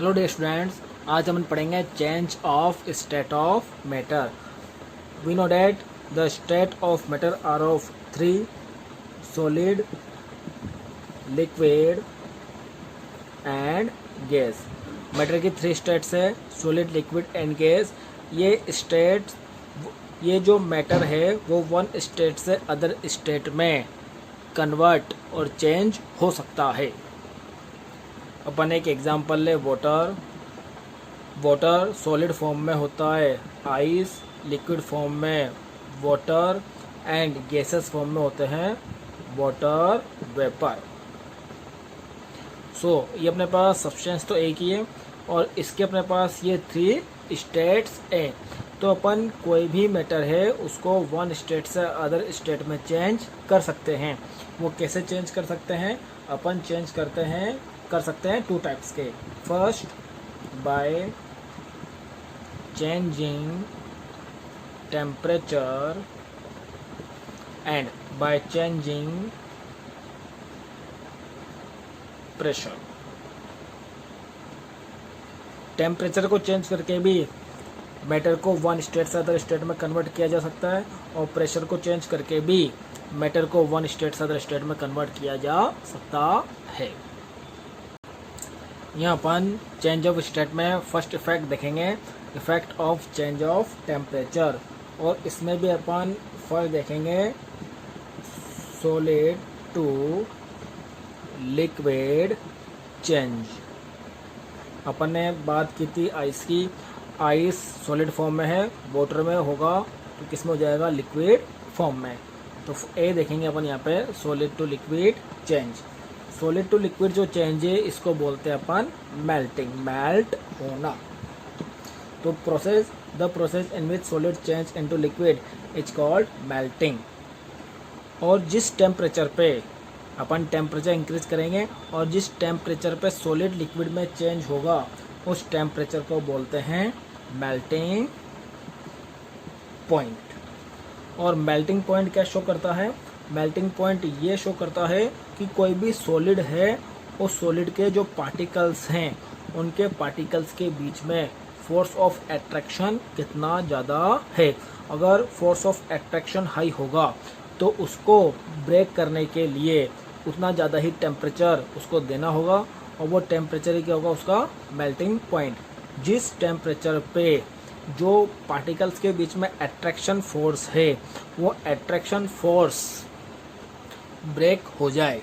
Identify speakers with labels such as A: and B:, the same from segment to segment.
A: Hello dear students, आज हम पढ़ेंगे change of state of matter. We know that the state of matter are of three: solid, liquid and gas. Matter की three states है: solid, liquid and gas. ये जो matter है वो one state से अदर स्टेट में convert और change हो सकता है। अपन एक एग्जांपल ले, वाटर सॉलिड फॉर्म में होता है, आइस लिक्विड फॉर्म में, वाटर एंड गैसेस फॉर्म में होते हैं, वाटर वेपर। ये अपने पास सब्सटेंस तो एक ही है और इसके अपने पास ये थ्री स्टेट्स हैं। तो अपन कोई भी मैटर है उसको वन स्टेट से अदर स्टेट में चेंज कर सकते हैं। वो कैसे चेंज कर सकते हैं? अपन चेंज कर सकते हैं टू टाइप्स के। First, by changing temperature and by changing pressure. Temperature को चेंज करके भी मैटर को वन स्टेट से अदर स्टेट में कन्वर्ट किया जा सकता है और प्रेशर को चेंज करके भी मैटर को वन स्टेट से अदर स्टेट में कन्वर्ट किया जा सकता है। यहाँ अपन चेंज ऑफ स्टेट में फर्स्ट इफेक्ट देखेंगे, effect of change of temperature. और इसमें भी अपन फर्स्ट देखेंगे सॉलिड टू लिक्विड चेंज। अपन ने बात की थी आइस की। आइस सॉलिड फॉर्म में है, वाटर में होगा तो किस में हो जाएगा? लिक्विड फॉर्म में। तो ए देखेंगे अपन यहाँ पे, solid to liquid change. Solid to liquid जो चेंज है इसको बोलते हैं अपन मेल्टिंग, मेल्ट होना। तो the process in which solid change into liquid is called melting. और जिस टेम्परेचर पे अपन टेम्परेचर इंक्रीज करेंगे और जिस टेम्परेचर पे सॉलिड लिक्विड में चेंज होगा उस टेम्परेचर को बोलते हैं मेल्टिंग पॉइंट। और मेल्टिंग पॉइंट क्या शो करता है? मेल्टिंग पॉइंट ये शो करता है कि कोई भी सॉलिड है, उस सॉलिड के जो पार्टिकल्स हैं उनके पार्टिकल्स के बीच में फोर्स ऑफ अट्रैक्शन कितना ज़्यादा है। अगर फोर्स ऑफ अट्रैक्शन हाई होगा तो उसको ब्रेक करने के लिए उतना ज़्यादा ही टेम्परेचर उसको देना होगा और वो टेम्परेचर ही क्या होगा? उसका मेल्टिंग पॉइंट। जिस टेम्परेचर पे जो पार्टिकल्स के बीच में अट्रैक्शन फोर्स है वो अट्रैक्शन फोर्स ब्रेक हो जाए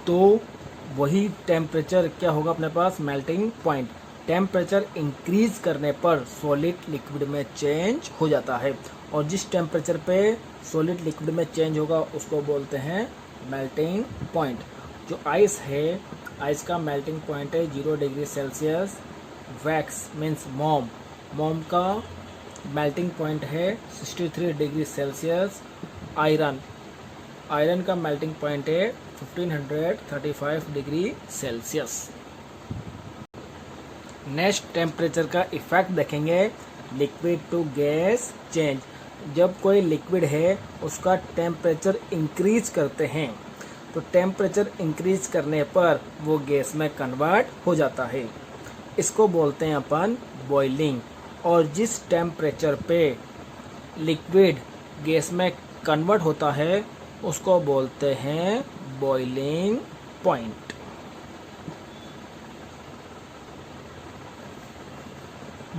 A: तो वही टेम्परेचर क्या होगा अपने पास? Melting point. टेम्परेचर इंक्रीज करने पर सॉलिड लिक्विड में चेंज हो जाता है और जिस टेम्परेचर पे सॉलिड लिक्विड में चेंज होगा उसको बोलते हैं मेल्टिंग पॉइंट। जो आइस है, आइस का मेल्टिंग पॉइंट है 0 डिग्री सेल्सियस। वैक्स मीन्स मोम का मेल्टिंग पॉइंट है 63 डिग्री सेल्सियस। आयरन का मेल्टिंग पॉइंट है 1535 डिग्री सेल्सियस। नेक्स्ट टेम्परेचर का इफेक्ट देखेंगे, लिक्विड टू गैस चेंज। जब कोई लिक्विड है उसका टेम्परेचर इंक्रीज करते हैं तो टेम्परेचर इंक्रीज करने पर वो गैस में कन्वर्ट हो जाता है। इसको बोलते हैं अपन बॉइलिंग। और जिस टेम्परेचर पे लिक्विड गैस में कन्वर्ट होता है उसको बोलते हैं boiling point.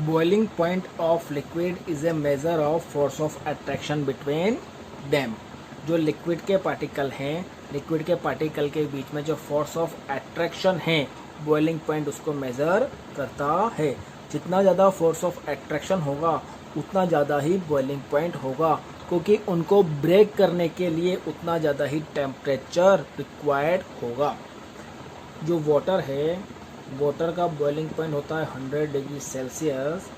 A: Boiling point of liquid is a measure of force of attraction between them. जो लिक्विड के पार्टिकल हैं, लिक्विड के पार्टिकल के बीच में जो फोर्स ऑफ अट्रैक्शन है बॉइलिंग पॉइंट उसको मेजर करता है। जितना ज़्यादा फोर्स ऑफ अट्रैक्शन होगा उतना ज़्यादा ही बॉइलिंग पॉइंट होगा, क्योंकि उनको ब्रेक करने के लिए उतना ज़्यादा ही टेम्परेचर रिक्वायर्ड होगा। जो वाटर है, वाटर का बॉइलिंग पॉइंट होता है 100 डिग्री सेल्सियस।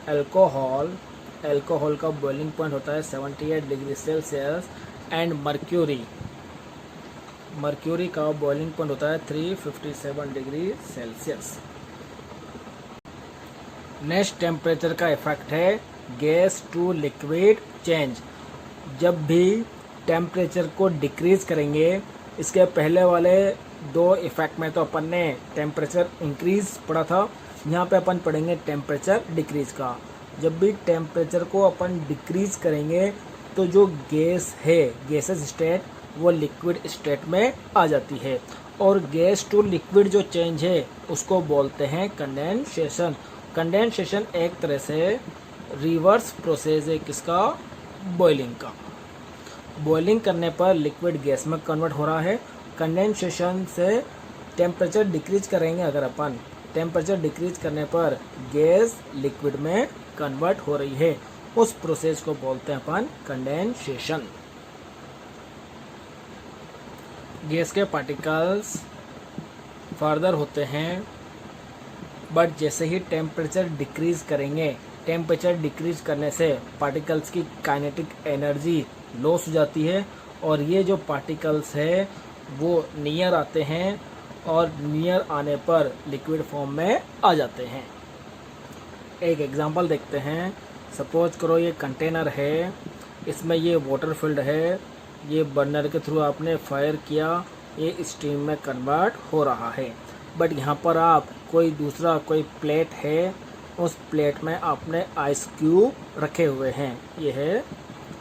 A: अल्कोहल का बॉइलिंग पॉइंट होता है 78 डिग्री सेल्सियस। एंड मर्क्यूरी का बॉइलिंग पॉइंट होता है 357 डिग्री सेल्सियस। नेक्स्ट टेम्परेचर का इफेक्ट है गैस टू लिक्विड चेंज। जब भी टेम्परेचर को डिक्रीज करेंगे इसके पहले वाले दो इफेक्ट में तो अपन ने टेम्परेचर इंक्रीज पढ़ा था, यहाँ पे अपन पढ़ेंगे टेम्परेचर डिक्रीज का। जब भी टेम्परेचर को अपन डिक्रीज करेंगे तो जो गैस है, गैसेस स्टेट, वो लिक्विड स्टेट में आ जाती है, और गैस टू लिक्विड जो चेंज है उसको बोलते हैं कंडेंसेशन। कंडेंसेशन एक तरह से रिवर्स प्रोसेस है किसका? बॉइलिंग का। बॉइलिंग करने पर लिक्विड गैस में कन्वर्ट हो रहा है। कंडेंसेशन से टेम्परेचर डिक्रीज करेंगे अगर अपन, टेम्परेचर डिक्रीज करने पर गैस लिक्विड में कन्वर्ट हो रही है, उस प्रोसेस को बोलते हैं अपन कंडेंसेशन। गैस के पार्टिकल्स फर्दर होते हैं, बट जैसे ही टेम्परेचर डिक्रीज करेंगे, टेम्परेचर डिक्रीज करने से पार्टिकल्स की काइनेटिक एनर्जी लॉस हो जाती है, और ये जो पार्टिकल्स है वो नियर आते हैं, और नियर आने पर लिक्विड फॉर्म में आ जाते हैं। एक एग्जांपल देखते हैं। सपोज करो ये कंटेनर है, इसमें ये वाटर फिल्ड है, ये बर्नर के थ्रू आपने फायर किया, ये स्टीम में कन्वर्ट हो रहा है। बट यहाँ पर आप कोई प्लेट है, उस प्लेट में आपने आइस क्यूब रखे हुए हैं, ये है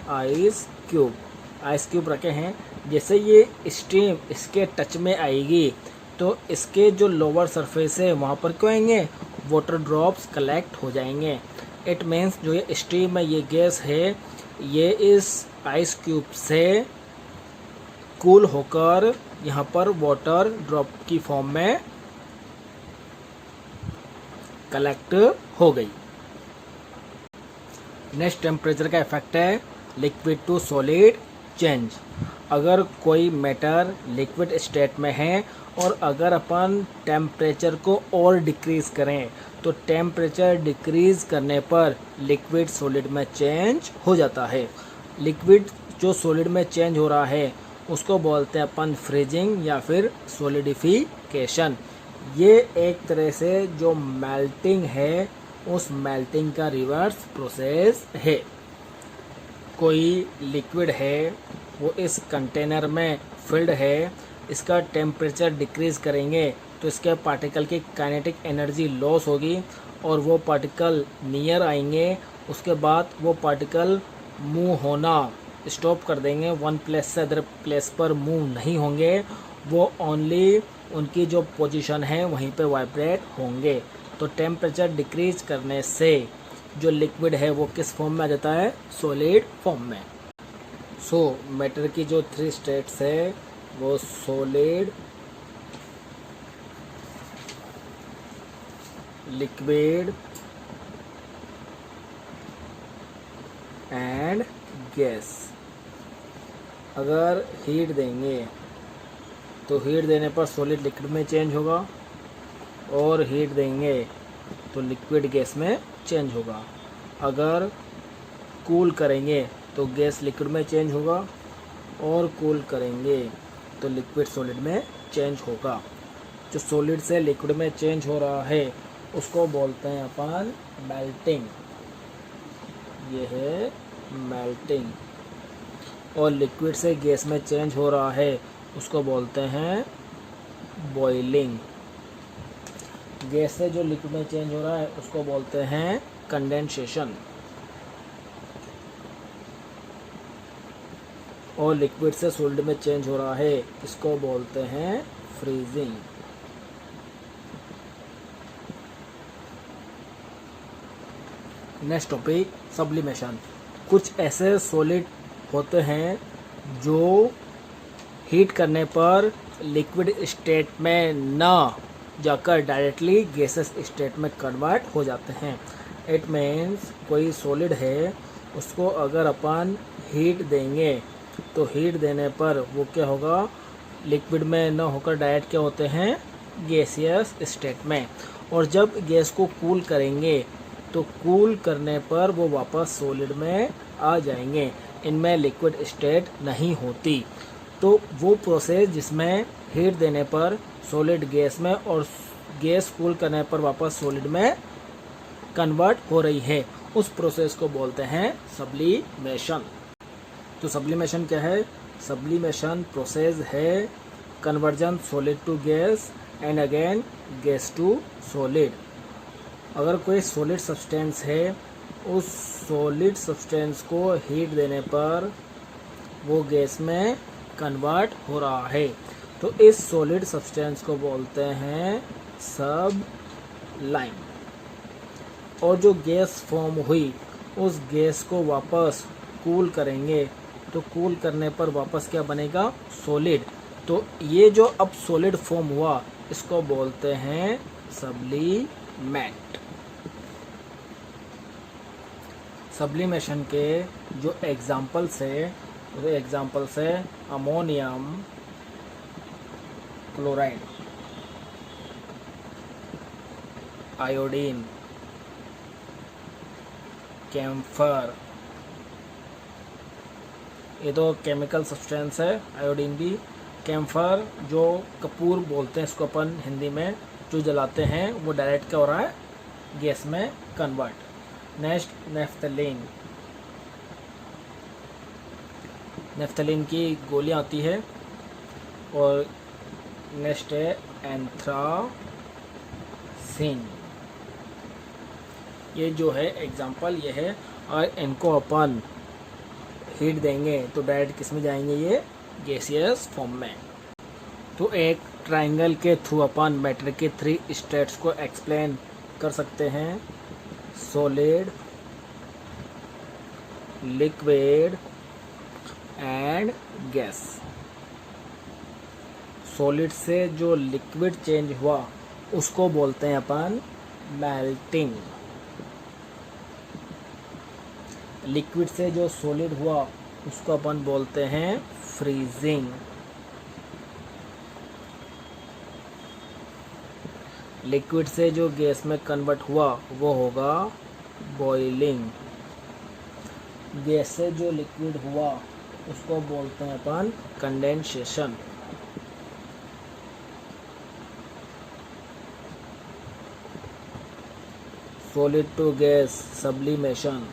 A: आइस क्यूब रखे हैं। जैसे ये स्टीम इसके टच में आएगी तो इसके जो लोअर सरफेस है वहाँ पर क्या आएंगे? वाटर ड्रॉप्स कलेक्ट हो जाएंगे। इट मीन्स जो ये स्टीम में ये गैस है, ये इस आइस क्यूब से कूल होकर यहाँ पर वाटर ड्रॉप की फॉर्म में कलेक्ट हो गई। नेक्स्ट टेम्परेचर का इफेक्ट है लिक्विड टू सॉलिड चेंज। अगर कोई मैटर लिक्विड स्टेट में है और अगर अपन टेम्परेचर को और डिक्रीज करें तो टेम्परेचर डिक्रीज करने पर लिक्विड सॉलिड में चेंज हो जाता है। लिक्विड जो सॉलिड में चेंज हो रहा है उसको बोलते हैं अपन फ्रीजिंग या फिर सॉलिडिफिकेशन। ये एक तरह से जो मेल्टिंग है उस मेल्टिंग का रिवर्स प्रोसेस है। कोई लिक्विड है वो इस कंटेनर में फिल्ड है, इसका टेम्परेचर डिक्रीज करेंगे तो इसके पार्टिकल की काइनेटिक एनर्जी लॉस होगी और वो पार्टिकल नियर आएंगे। उसके बाद वो पार्टिकल मूव होना स्टॉप कर देंगे, वन प्लेस से अदर प्लेस पर मूव नहीं होंगे, वो ओनली उनकी जो पोजीशन है वहीं पे वाइब्रेट होंगे। तो टेम्परेचर डिक्रीज करने से जो लिक्विड है वो किस फॉर्म में आ जाता है? सॉलिड फॉर्म में। सो मैटर की जो 3 स्टेट्स है वो सॉलिड, लिक्विड एंड गैस। अगर हीट देंगे तो हीट देने पर सॉलिड लिक्विड में चेंज होगा, और हीट देंगे तो लिक्विड गैस में चेंज होगा। अगर कूल करेंगे तो गैस लिक्विड में चेंज होगा, और कूल करेंगे तो लिक्विड सॉलिड में चेंज होगा। जो सॉलिड से लिक्विड में चेंज हो रहा है उसको बोलते हैं अपन मेल्टिंग, ये है मेल्टिंग। और लिक्विड से गैस में चेंज हो रहा है उसको बोलते हैं बॉइलिंग। गैस से जो लिक्विड में चेंज हो रहा है उसको बोलते हैं कंडेंसेशन, और लिक्विड से सॉलिड में चेंज हो रहा है इसको बोलते हैं फ्रीजिंग। Next topic sublimation. कुछ ऐसे सॉलिड होते हैं जो हीट करने पर लिक्विड स्टेट में ना जाकर डायरेक्टली गैसेस स्टेट में कन्वर्ट हो जाते हैं। इट मीन्स कोई सॉलिड है उसको अगर अपन हीट देंगे तो हीट देने पर वो क्या होगा? लिक्विड में ना होकर डायरेक्ट क्या होते हैं? गैसियस स्टेट में। और जब गैस को कूल करेंगे तो कूल करने पर वो वापस सॉलिड में आ जाएंगे, इनमें लिक्विड स्टेट नहीं होती। तो वो प्रोसेस जिसमें हीट देने पर सॉलिड गैस में और गैस कूल करने पर वापस सॉलिड में कन्वर्ट हो रही है, उस प्रोसेस को बोलते हैं सब्लिमेशन। तो सब्लिमेशन क्या है? सब्लिमेशन प्रोसेस है conversion solid to gas and again gas to solid. अगर कोई सॉलिड सब्सटेंस है, उस सॉलिड सब्सटेंस को हीट देने पर वो गैस में कन्वर्ट हो रहा है, तो इस सॉलिड सब्सटेंस को बोलते हैं सबलाइम। और जो गैस फॉर्म हुई उस गैस को वापस कूल करेंगे, तो कूल करने पर वापस क्या बनेगा? सॉलिड। तो ये जो अब सॉलिड फॉर्म हुआ इसको बोलते हैं सब्लीमेट। सब्लीमेशन के जो एग्जाम्पल्स है, वो एग्जाम्पल्स है अमोनियम क्लोराइड, आयोडीन, कैम्फर, ये तो केमिकल सब्सटेंस है, आयोडीन भी। कैम्फर जो कपूर बोलते हैं इसको अपन हिंदी में, जो जलाते हैं, वो डायरेक्ट क्या हो रहा है? गैस में कन्वर्ट। Next naphthalene. नेफ्थलीन की गोलियां आती है। और नेक्स्ट है एंथ्रासिन। ये जो है एग्जाम्पल ये है। और इनको अपन हीट देंगे तो डायरेक्ट किस में जाएंगे? ये गैसियस फॉर्म में। तो एक ट्रायंगल के थ्रू अपन मैटर के 3 स्टेट्स को एक्सप्लेन कर सकते हैं: solid, liquid and gas. Solid से जो लिक्विड चेंज हुआ उसको बोलते हैं अपन मेल्टिंग। लिक्विड से जो सॉलिड हुआ उसको अपन बोलते हैं फ्रीजिंग। लिक्विड से जो गैस में कन्वर्ट हुआ वो होगा बॉइलिंग। गैस से जो लिक्विड हुआ उसको बोलते हैं अपन condensation. Solid to gas sublimation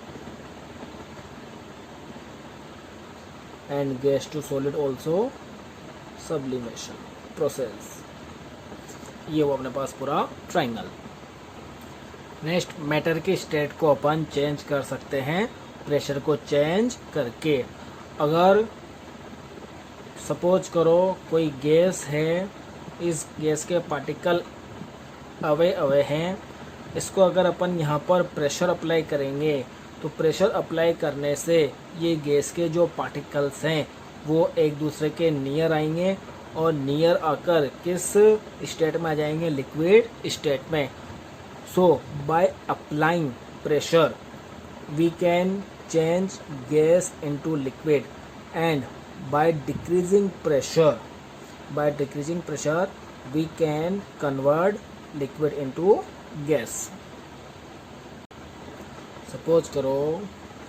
A: and gas to solid also sublimation process. ये वो अपने पास पूरा ट्रायंगल। नेक्स्ट, मैटर की स्टेट को अपन चेंज कर सकते हैं प्रेशर को चेंज करके। अगर सपोज करो कोई गैस है, इस गैस के पार्टिकल अवे हैं, इसको अगर अपन यहाँ पर प्रेशर अप्लाई करेंगे तो प्रेशर अप्लाई करने से ये गैस के जो पार्टिकल्स हैं वो एक दूसरे के नियर आएंगे और नियर आकर किस स्टेट में आ जाएंगे? लिक्विड स्टेट में। So by applying pressure we can change gas into liquid and by decreasing pressure we can convert liquid into gas। सपोज करो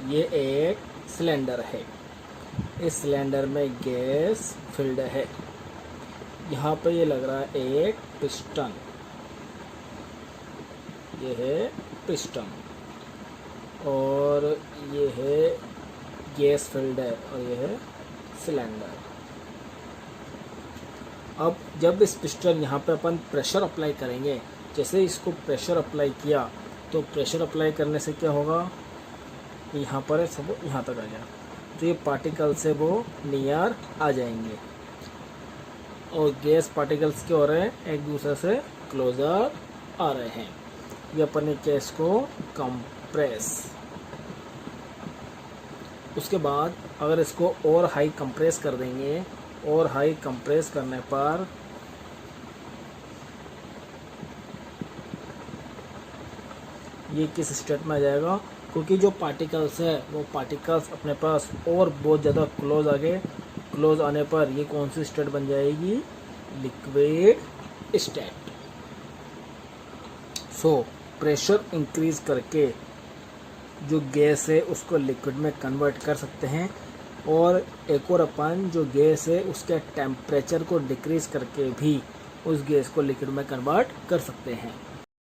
A: ये एक सिलेंडर है, इस सिलेंडर में गैस फिल्ड है। यहाँ पे ये लग रहा है एक पिस्टन, ये है पिस्टन, और ये है गैस फिल्ड है, और ये है सिलेंडर। अब जब इस पिस्टन यहाँ पे अपन प्रेशर अप्लाई करेंगे, जैसे इसको प्रेशर अप्लाई किया तो प्रेशर अप्लाई करने से क्या होगा? यहाँ पर सब यहाँ तक आ गया, तो ये पार्टिकल से वो नियर आ जाएंगे और गैस पार्टिकल्स क्या हो रहे हैं? एक दूसरे से क्लोजर आ रहे हैं। ये अपन ने गैस को कंप्रेस। उसके बाद अगर इसको और हाई कंप्रेस कर देंगे, और हाई कंप्रेस करने पर ये किस स्टेट में आ जाएगा? क्योंकि जो पार्टिकल्स है वो पार्टिकल्स अपने पास और बहुत ज़्यादा क्लोज आ गए। क्लोज आने पर ये कौन सी स्टेट बन जाएगी? Liquid state. So pressure increase करके जो गैस है उसको लिक्विड में कन्वर्ट कर सकते हैं, और एक और अपन जो गैस है उसके टेम्परेचर को डिक्रीज करके भी उस गैस को लिक्विड में कन्वर्ट कर सकते हैं।